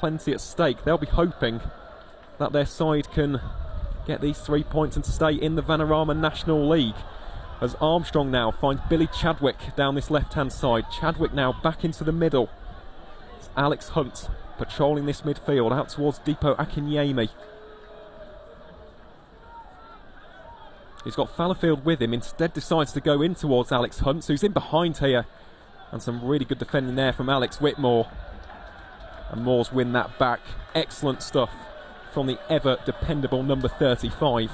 plenty at stake. They'll be hoping that their side can get these 3 points and stay in the Vanarama National League. As Armstrong now finds Billy Chadwick down this left-hand side. Chadwick now back into the middle. It's Alex Hunt patrolling this midfield out towards Deepo Akinyemi. He's got Fallowfield with him, instead decides to go in towards Alex Hunt, who's in behind here. And some really good defending there from Alex Whitmore. And Moors win that back. Excellent stuff from the ever dependable number 35.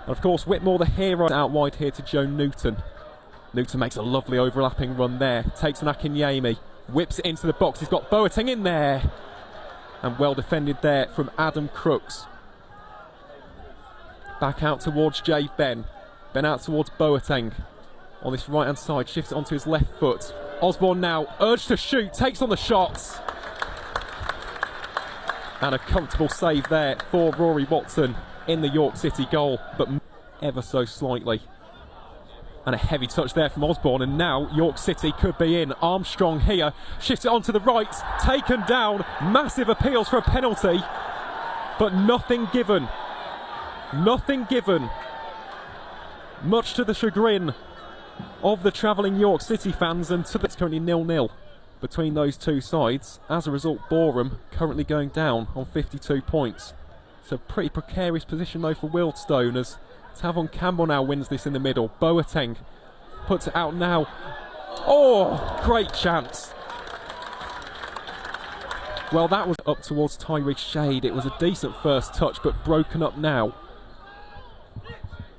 And of course, Whitmore the hero out wide here to Joe Newton. Newton makes a lovely overlapping run there. Takes an Akinyemi, whips it into the box. He's got Boateng in there. And well defended there from Adam Crooks. Back out towards Jay Ben. Ben out towards Boateng. On this right hand side, shifts it onto his left foot. Osborne now urged to shoot, takes on the shots. And a comfortable save there for Rory Watson in the York City goal, but ever so slightly. And a heavy touch there from Osborne, and now York City could be in. Armstrong here, shifts it onto the right, taken down. Massive appeals for a penalty, but nothing given. Nothing given. Much to the chagrin of the travelling York City fans, and it's currently 0-0 between those two sides. As a result, Boreham currently going down on 52 points. It's a pretty precarious position though for Wealdstone, as Tavon Campbell now wins this in the middle. Boateng puts it out now. Oh, great chance. Well, that was up towards Tyree Shade. It was a decent first touch, but broken up now.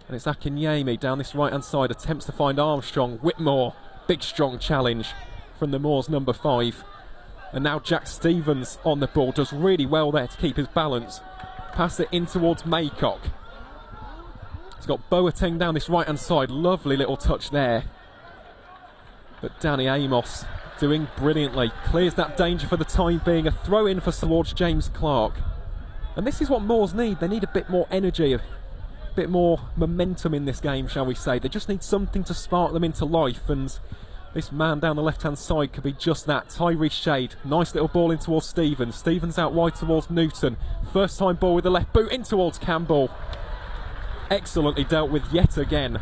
And it's Akinyemi down this right hand side, attempts to find Armstrong. Whitmore, big strong challenge from the Moors number 5. And now Jack Stevens on the ball, does really well there to keep his balance. Pass it in towards Maycock. He's got Boateng down this right hand side, lovely little touch there. But Danny Amos doing brilliantly, clears that danger for the time being. A throw in for towards James Clark. And this is what Moors need, they need a bit more energy, a bit more momentum in this game, shall we say. They just need something to spark them into life, and this man down the left hand side could be just that. Tyree Shade, nice little ball in towards Stevens. Stevens out wide towards Newton. First time ball with the left boot in towards Campbell. Excellently dealt with yet again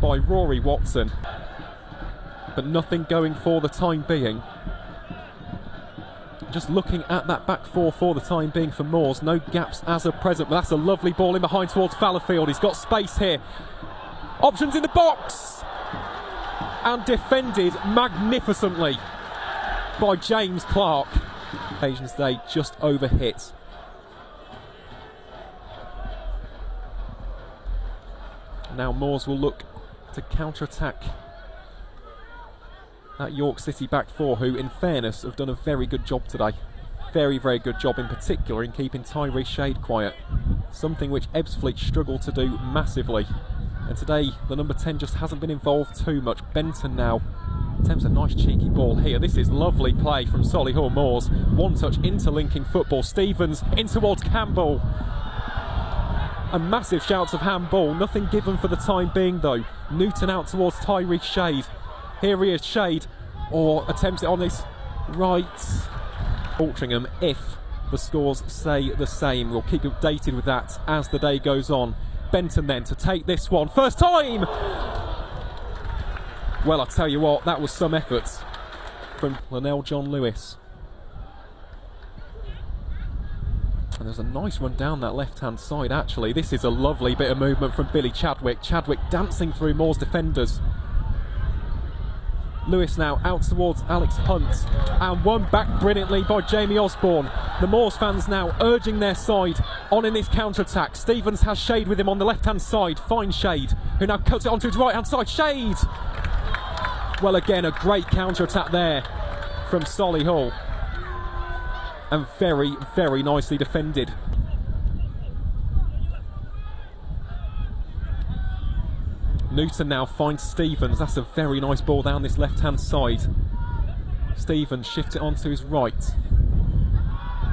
by Rory Watson, but nothing going for the time being. Just looking at that back four for the time being for Moors, no gaps as of present, but that's a lovely ball in behind towards Fallowfield. He's got space here, options in the box, and defended magnificently by James Clark. Occasions they just overhit. Now Moors will look to counter-attack that York City back four, who in fairness have done a very good job today. Very, very good job in particular in keeping Tyree Shade quiet. Something which Ebbsfleet struggled to do massively. And today the number 10 just hasn't been involved too much. Benton now attempts a nice cheeky ball here. This is lovely play from Solihull Moors. One touch interlinking football. Stevens in towards Campbell. And massive shouts of handball. Nothing given for the time being though. Newton out towards Tyree Shade. Here he is, Shade, or attempts it on this right. Altrincham, if the scores say the same. We'll keep you updated with that as the day goes on. Benton then to take this one. First time! Well, I tell you what, that was some effort from Lionel John Lewis. And there's a nice run down that left-hand side, actually. This is a lovely bit of movement from Billy Chadwick. Chadwick dancing through Moors defenders. Lewis now out towards Alex Hunt, and won back brilliantly by Jamie Osborne. The Moors fans now urging their side on in this counter-attack. Stevens has Shade with him on the left-hand side. Finds Shade, who now cuts it onto his right-hand side. Shade! Well, again, a great counter-attack there from Solihull. And very, very nicely defended. Newton now finds Stevens. That's a very nice ball down this left-hand side. Stevens shifts it onto his right.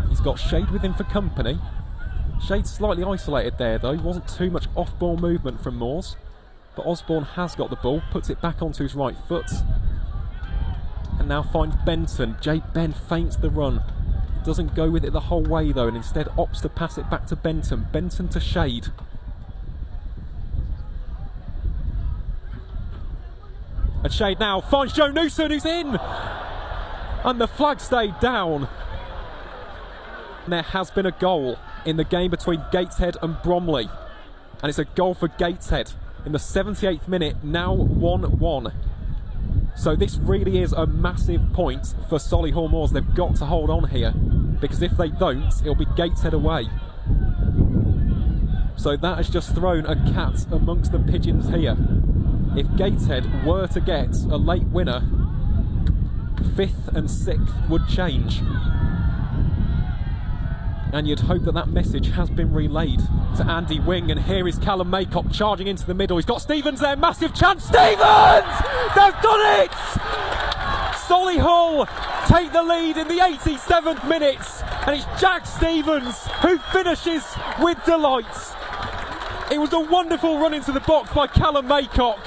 He's got Shade with him for company. Shade slightly isolated there though. Wasn't too much off-ball movement from Moors. But Osborne has got the ball, puts it back onto his right foot. And now finds Benton. Jay Ben feints the run. Doesn't go with it the whole way though, and instead opts to pass it back to Benton. Benton to Shade. And Shade now finds Joe Newson, who's in! And the flag stayed down. There has been a goal in the game between Gateshead and Bromley. And it's a goal for Gateshead in the 78th minute, now 1-1. So this really is a massive point for Solihull Moors. They've got to hold on here, because if they don't, it'll be Gateshead away. So that has just thrown a cat amongst the pigeons here. If Gateshead were to get a late winner, 5th and 6th would change. And you'd hope that that message has been relayed to Andy Wing. And here is Callum Maycock charging into the middle. He's got Stevens there, massive chance. Stevens! They've done it! Solihull take the lead in the 87th minute. And it's Jack Stevens who finishes with delight. It was a wonderful run into the box by Callum Maycock.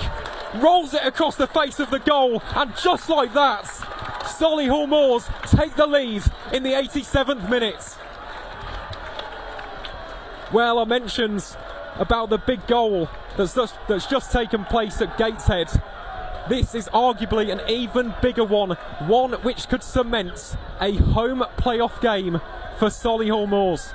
Rolls it across the face of the goal. And just like that, Solihull Moors take the lead in the 87th minute. Well, I mentioned about the big goal that's just taken place at Gateshead. This is arguably an even bigger one which could cement a home playoff game for Solihull Moors.